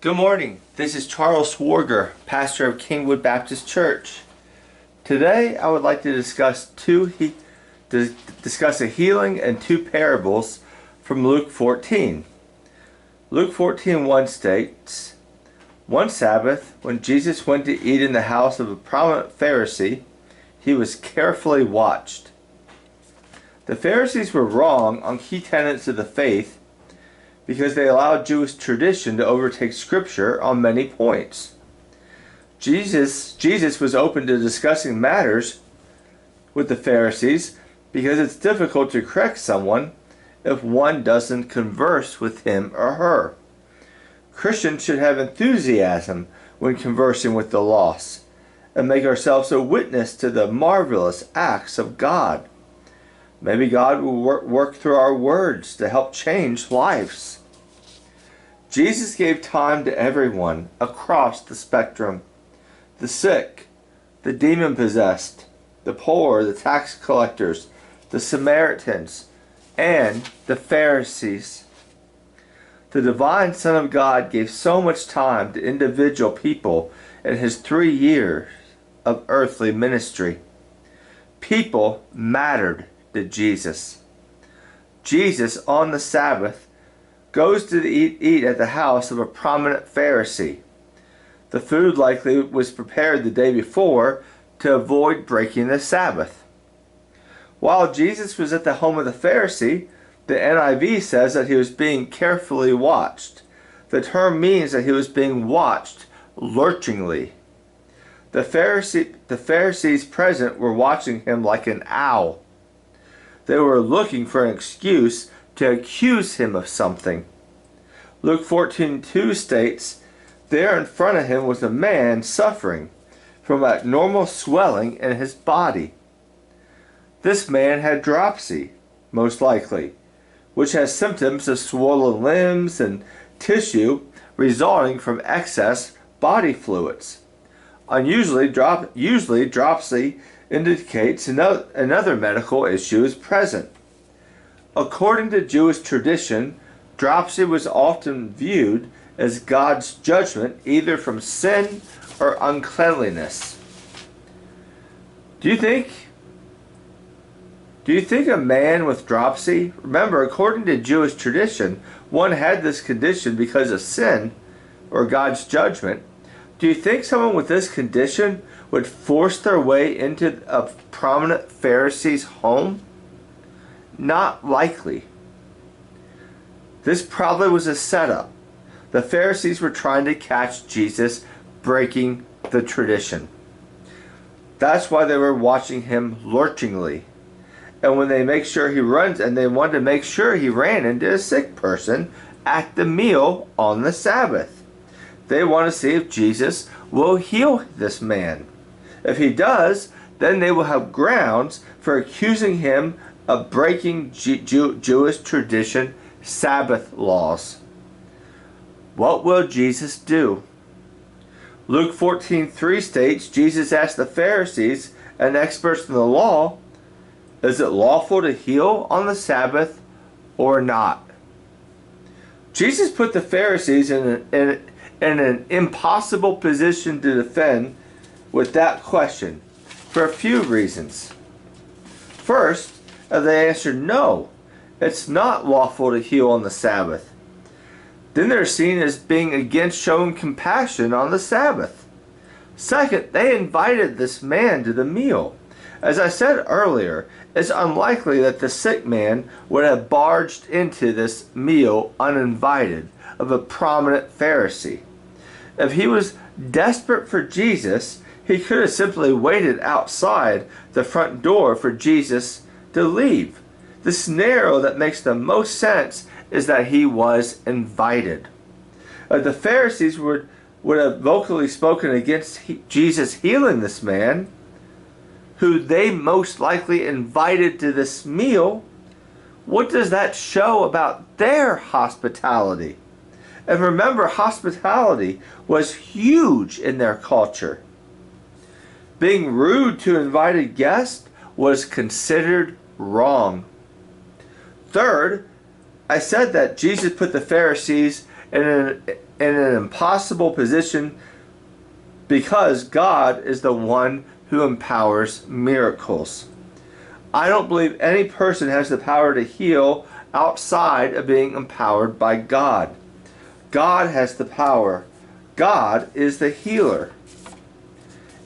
Good morning. This is Charles Warger, pastor of Kingwood Baptist Church. Today, I would like to discuss a healing and two parables from Luke 14. Luke 14:1 states, "One Sabbath, when Jesus went to eat in the house of a prominent Pharisee, he was carefully watched." The Pharisees were wrong on key tenets of the faith because they allowed Jewish tradition to overtake Scripture on many points. Jesus was open to discussing matters with the Pharisees because it's difficult to correct someone if one doesn't converse with him or her. Christians should have enthusiasm when conversing with the lost and make ourselves a witness to the marvelous acts of God. Maybe God will work through our words to help change lives. Jesus gave time to everyone across the spectrum: the sick, the demon-possessed, the poor, the tax collectors, the Samaritans, and the Pharisees. The divine Son of God gave so much time to individual people in his 3 years of earthly ministry. People mattered to Jesus. Jesus, on the Sabbath, goes to eat at the house of a prominent Pharisee. The food likely was prepared the day before to avoid breaking the Sabbath. While Jesus was at the home of the Pharisee, the NIV says that he was being carefully watched. The term means that he was being watched lurchingly. The Pharisees present were watching him like an owl. They were looking for an excuse to accuse him of something. Luke 14:2 states, "There in front of him was a man suffering from abnormal swelling in his body." This man had dropsy, most likely, which has symptoms of swollen limbs and tissue resulting from excess body fluids. Usually dropsy indicates another medical issue is present. According to Jewish tradition, dropsy was often viewed as God's judgment either from sin or uncleanliness. Do you think a man with dropsy? Remember, according to Jewish tradition, one had this condition because of sin or God's judgment. Do you think someone with this condition would force their way into a prominent Pharisee's home? Not likely. This probably was a setup. The Pharisees were trying to catch Jesus breaking the tradition. That's why they were watching him lurchingly. And when they make sure he runs, and they wanted to make sure he ran into a sick person at the meal on the Sabbath. They want to see if Jesus will heal this man. If he does, then they will have grounds for accusing him of breaking Jewish tradition Sabbath laws. What will Jesus do? Luke 14:3 states, Jesus asked the Pharisees and experts in the law, "Is it lawful to heal on the Sabbath or not?" Jesus put the Pharisees in an impossible position to defend with that question for a few reasons. First, they answered no, it's not lawful to heal on the Sabbath. Then they're seen as being against showing compassion on the Sabbath. Second, they invited this man to the meal. As I said earlier, it's unlikely that the sick man would have barged into this meal uninvited of a prominent Pharisee. If he was desperate for Jesus, he could have simply waited outside the front door for Jesus to leave. The scenario that makes the most sense is that he was invited. The Pharisees would have vocally spoken against Jesus healing this man, who they most likely invited to this meal. What does that show about their hospitality? And remember, hospitality was huge in their culture. Being rude to invited guests was considered wrong. Third, I said that Jesus put the Pharisees in an impossible position because God is the one who empowers miracles. I don't believe any person has the power to heal outside of being empowered by God. God has the power. God is the healer.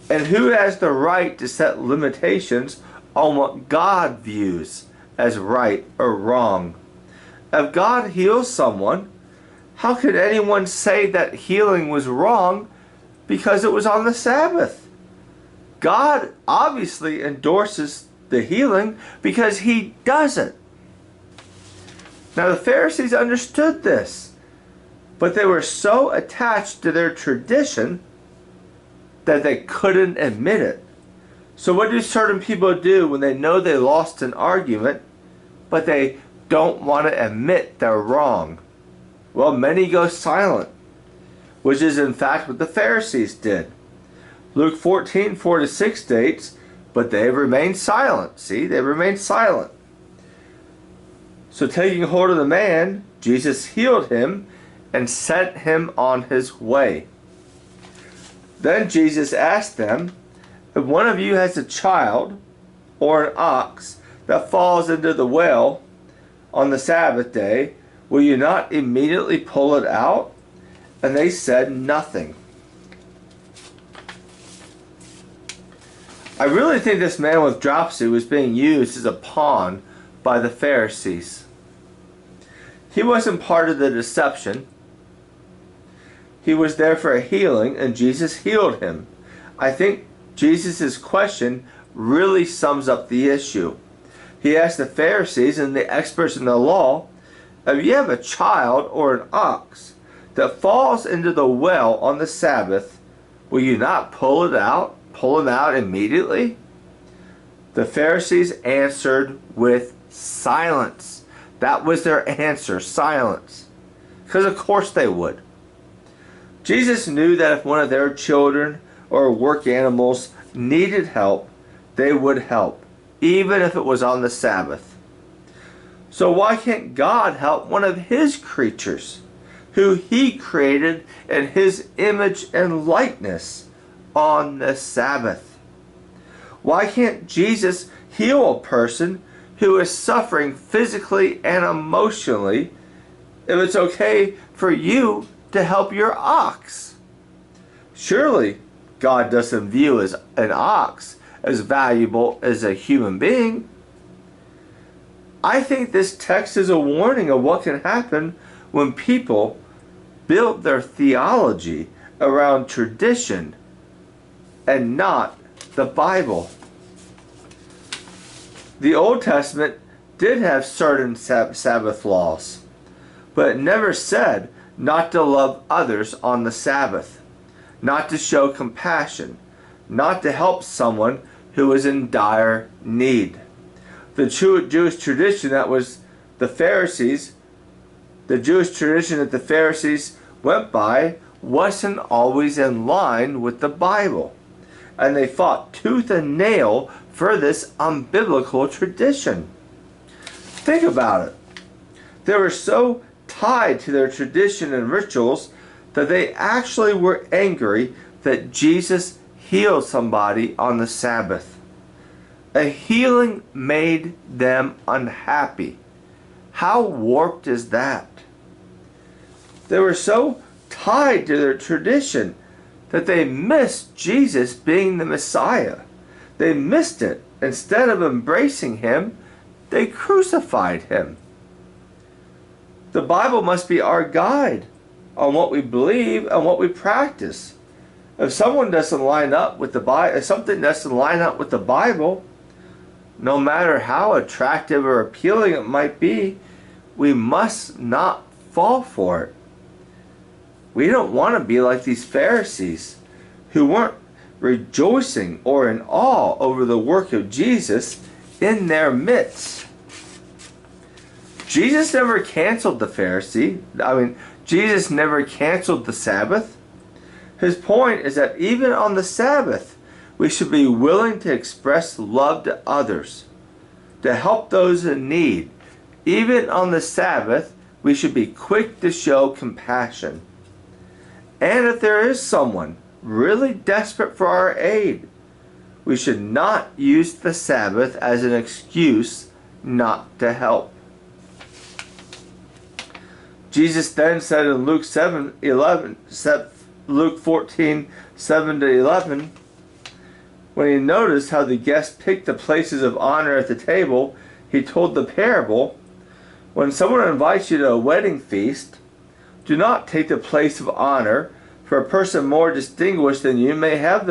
And who has the right to set limitations on what God views as right or wrong? If God heals someone, how could anyone say that healing was wrong because it was on the Sabbath? God obviously endorses the healing because he does it. Now the Pharisees understood this, but they were so attached to their tradition that they couldn't admit it. So what do certain people do when they know they lost an argument, but they don't want to admit they're wrong? Well, many go silent, which is in fact what the Pharisees did. Luke 14, 4-6 states, but they remained silent. See, they remained silent. So taking hold of the man, Jesus healed him and sent him on his way. Then Jesus asked them, if one of you has a child or an ox that falls into the well on the Sabbath day, will you not immediately pull it out? And they said nothing. I really think this man with dropsy was being used as a pawn by the Pharisees. He wasn't part of the deception. He was there for a healing, and Jesus healed him. I think Jesus' question really sums up the issue. He asked the Pharisees and the experts in the law, if you have a child or an ox that falls into the well on the Sabbath, will you not pull him out immediately? The Pharisees answered with silence. That was their answer, silence. Because of course they would. Jesus knew that if one of their children or work animals needed help, they would help, even if it was on the Sabbath. So why can't God help one of his creatures, who he created in his image and likeness, on the Sabbath? Why can't Jesus heal a person who is suffering physically and emotionally if it's okay for you to help your ox? Surely God doesn't view an ox as valuable as a human being. I think this text is a warning of what can happen when people build their theology around tradition and not the Bible. The Old Testament did have certain Sabbath laws, but it never said not to love others on the Sabbath, not to show compassion, not to help someone who is in dire need. The Jewish tradition that was the Pharisees, the Jewish tradition that the Pharisees went by wasn't always in line with the Bible. And they fought tooth and nail for this unbiblical tradition. Think about it. They were so tied to their tradition and rituals that they actually were angry that Jesus healed somebody on the Sabbath. A healing made them unhappy. How warped is that? They were so tied to their tradition that they missed Jesus being the Messiah. They missed it. Instead of embracing him, they crucified him. The Bible must be our guide on what we believe and what we practice. If someone doesn't line up with the Bible, if something doesn't line up with the Bible, no matter how attractive or appealing it might be, we must not fall for it. We don't want to be like these Pharisees who weren't rejoicing or in awe over the work of Jesus in their midst. Jesus never canceled the Pharisee. Jesus never canceled the Sabbath. His point is that even on the Sabbath, we should be willing to express love to others, to help those in need. Even on the Sabbath, we should be quick to show compassion. And if there is someone really desperate for our aid, we should not use the Sabbath as an excuse not to help. Jesus then said in Luke 14:7-11, when he noticed how the guests picked the places of honor at the table, he told the parable, when someone invites you to a wedding feast, do not take the place of honor, for a person more distinguished than you may have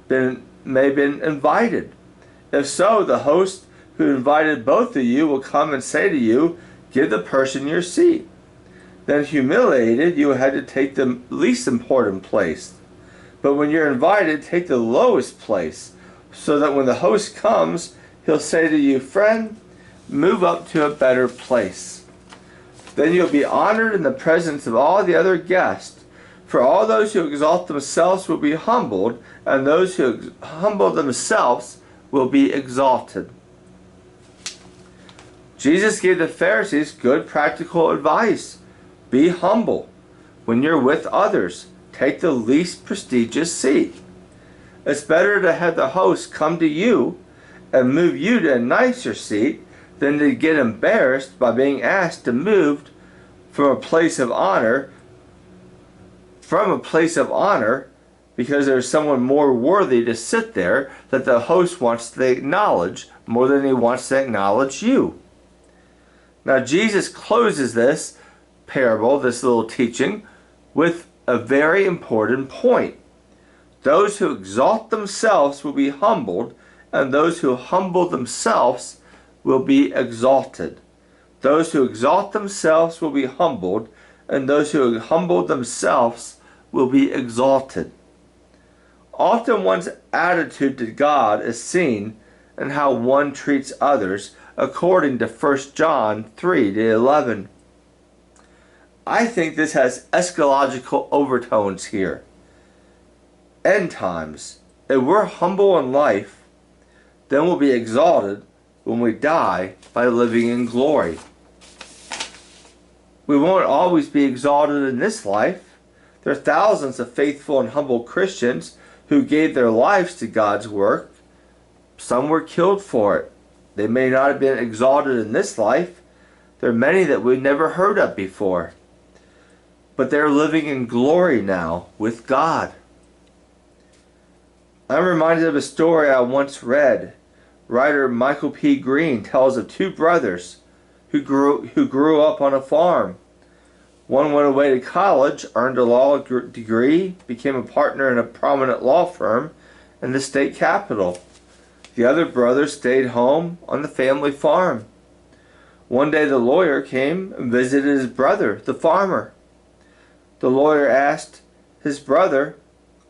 been invited. If so, the host who invited both of you will come and say to you, give the person your seat. Then humiliated, you had to take the least important place. But when you're invited, take the lowest place, so that when the host comes, he'll say to you, friend, move up to a better place. Then you'll be honored in the presence of all the other guests. For all those who exalt themselves will be humbled, and those who humble themselves will be exalted. Jesus gave the Pharisees good practical advice. Be humble. When you're with others, take the least prestigious seat. It's better to have the host come to you and move you to a nicer seat than to get embarrassed by being asked to move from a place of honor because there's someone more worthy to sit there that the host wants to acknowledge more than he wants to acknowledge you. Now Jesus closes this parable, this little teaching, with a very important point. Those who exalt themselves will be humbled, and those who humble themselves will be exalted. Those who exalt themselves will be humbled, and those who humble themselves will be exalted. Often one's attitude to God is seen in how one treats others, according to 1 John 3:11. I think this has eschatological overtones here. End times. If we're humble in life, then we'll be exalted when we die by living in glory. We won't always be exalted in this life. There are thousands of faithful and humble Christians who gave their lives to God's work. Some were killed for it. They may not have been exalted in this life. There are many that we've never heard of before. But they're living in glory now with God. I'm reminded of a story I once read. Writer Michael P. Green tells of two brothers who grew up on a farm. One went away to college, earned a law degree, became a partner in a prominent law firm in the state capital. The other brother stayed home on the family farm. One day the lawyer came and visited his brother, the farmer. The lawyer asked his brother,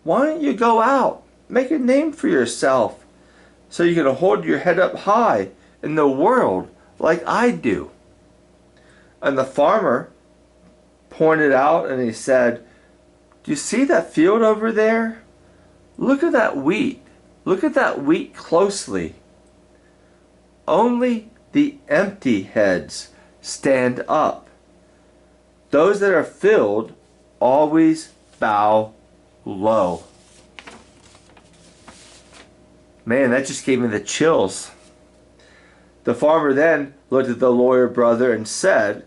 why don't you go out, make a name for yourself, so you can hold your head up high in the world like I do? And the farmer pointed out and he said, do you see that field over there? Look at that wheat. Look at that wheat closely. Only the empty heads stand up. Those that are filled always bow low. Man, that just gave me the chills. The farmer then looked at the lawyer brother and said,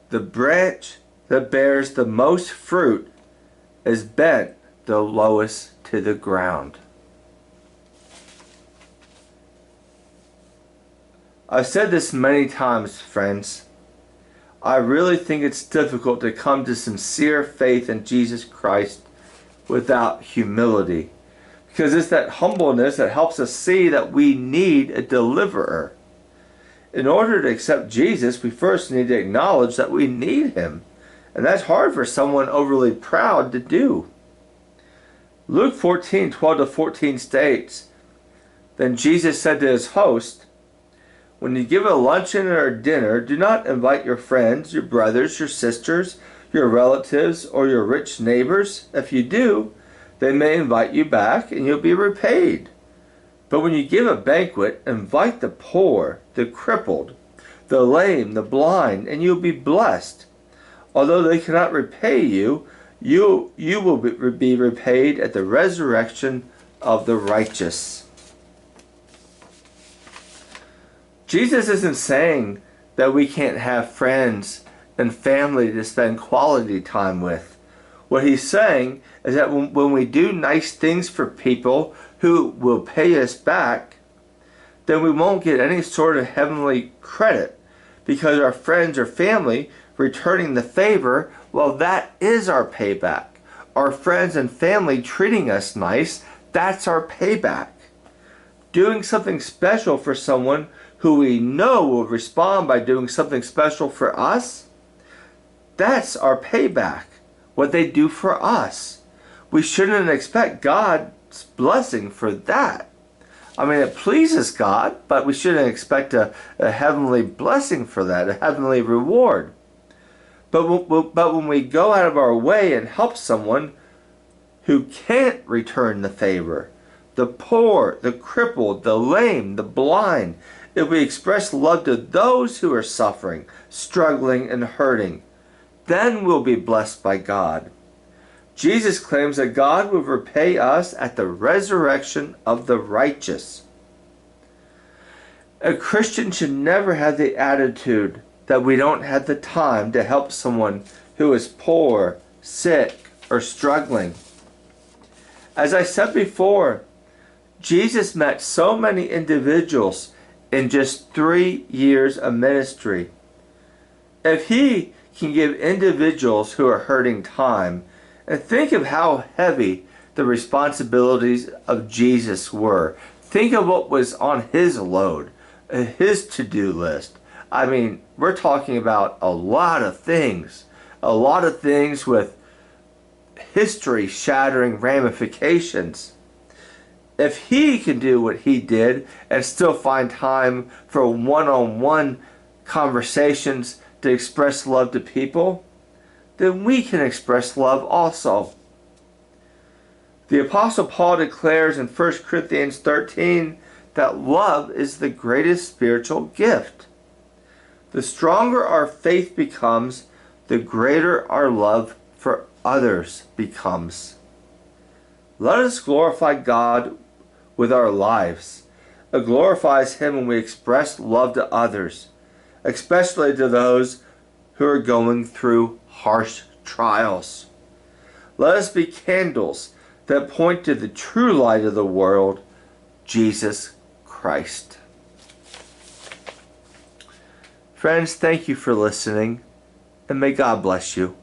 the branch that bears the most fruit is bent the lowest to the ground. I've said this many times, friends. I really think it's difficult to come to sincere faith in Jesus Christ without humility. Because it's that humbleness that helps us see that we need a deliverer. In order to accept Jesus, we first need to acknowledge that we need Him. And that's hard for someone overly proud to do. Luke 14:12-14 states, then Jesus said to His host, when you give a luncheon or a dinner, do not invite your friends, your brothers, your sisters, your relatives, or your rich neighbors. If you do, they may invite you back and you'll be repaid. But when you give a banquet, invite the poor, the crippled, the lame, the blind, and you'll be blessed. Although they cannot repay you, you will be repaid at the resurrection of the righteous. Jesus isn't saying that we can't have friends and family to spend quality time with. What he's saying is that when we do nice things for people who will pay us back, then we won't get any sort of heavenly credit, because our friends or family returning the favor, well, that is our payback. Our friends and family treating us nice, that's our payback. Doing something special for someone who we know will respond by doing something special for us, that's our payback. What they do for us. We shouldn't expect God's blessing for that. I mean, it pleases God, but we shouldn't expect a heavenly blessing for that, a heavenly reward. But when we go out of our way and help someone who can't return the favor, the poor, the crippled, the lame, the blind, if we express love to those who are suffering, struggling, and hurting, then we'll be blessed by God. Jesus claims that God will repay us at the resurrection of the righteous. A Christian should never have the attitude that we don't have the time to help someone who is poor, sick, or struggling. As I said before, Jesus met so many individuals in just 3 years of ministry. If he can give individuals who are hurting time, and think of how heavy the responsibilities of Jesus were. Think of what was on his load, his to-do list. I mean, we're talking about a lot of things with history-shattering ramifications. If he can do what he did and still find time for one-on-one conversations to express love to people, then we can express love also. The Apostle Paul declares in 1 Corinthians 13 that love is the greatest spiritual gift. The stronger our faith becomes, the greater our love for others becomes. Let us glorify God with our lives. It glorifies Him when we express love to others, especially to those who are going through harsh trials. Let us be candles that point to the true light of the world, Jesus Christ. Friends, thank you for listening, and may God bless you.